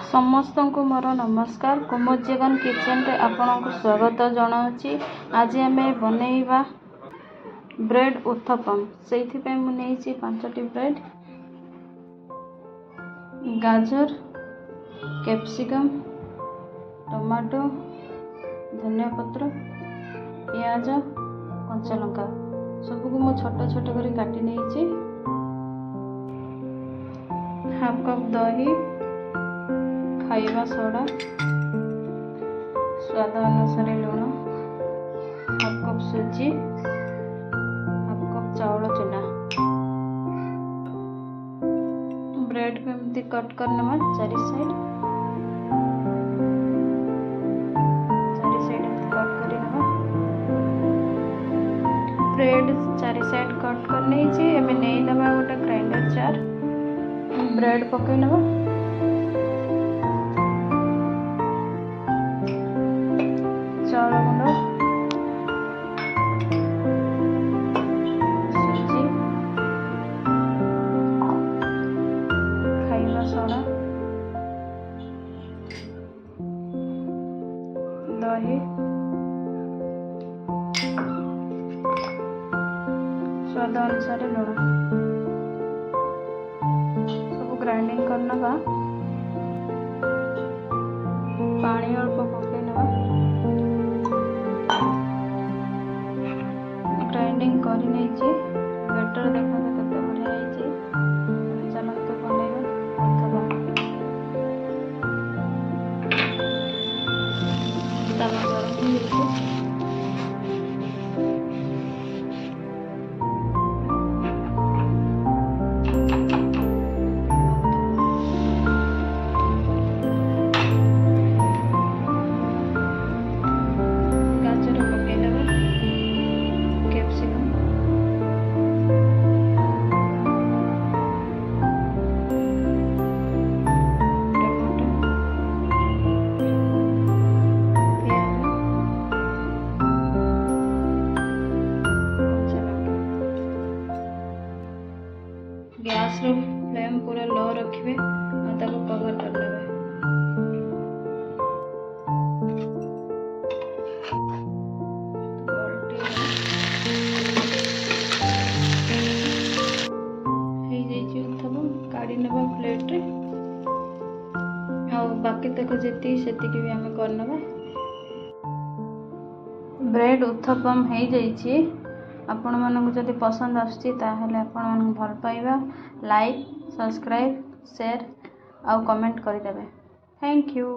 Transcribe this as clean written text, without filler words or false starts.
समस्त को मोर नमस्कार। कुमुद जगन किचन रे आपनको स्वागत जनाऊँगी। आज आम बनैबा ब्रेड उत्थपम। से मुझे 5टी ब्रेड, गाजर, कैप्सिकम, टमाटो, धनिया पत्र, पियाज, कंचा लंका सबको मु छोट छोट कर काटी नहीं। हाफ कप दही, खाइबा सोडा, स्वाद अनुसार लुण, हाफ कप सुजी, हाफ कप चाउल चूना। ब्रेड को एमती कट करना चारि साइड कट करना। ब्रेड चारि साइड कट कर नहीं दबा गोटे ग्राइंडर जार। ब्रेड पकई नवा, चाउल गुंड, सुजी, खाइबा सोडा, दही, स्वाद अनुसार लुण सब ग्राइंडिंग करना। पानी अल्प पकई नवा, ग्राइंडिंग करी नहीं बेटर देखा केते बढ़िया है। चलते बनैबा तवा गरम हो गैस रो फ्लेम पूरा लो रखिए और ताको कवर कर लेबे। काढ़ी नेबा प्लेट रे और बाकी तक जेती सेती भी हमें करनबा। ब्रेड उत्थपम हो जाइए। आपण मानक जदि पसंद आसुची ताहले आपण मानक भल पाइबा लाइक, सब्सक्राइब, शेयर और कमेंट करदेवे। Thank you.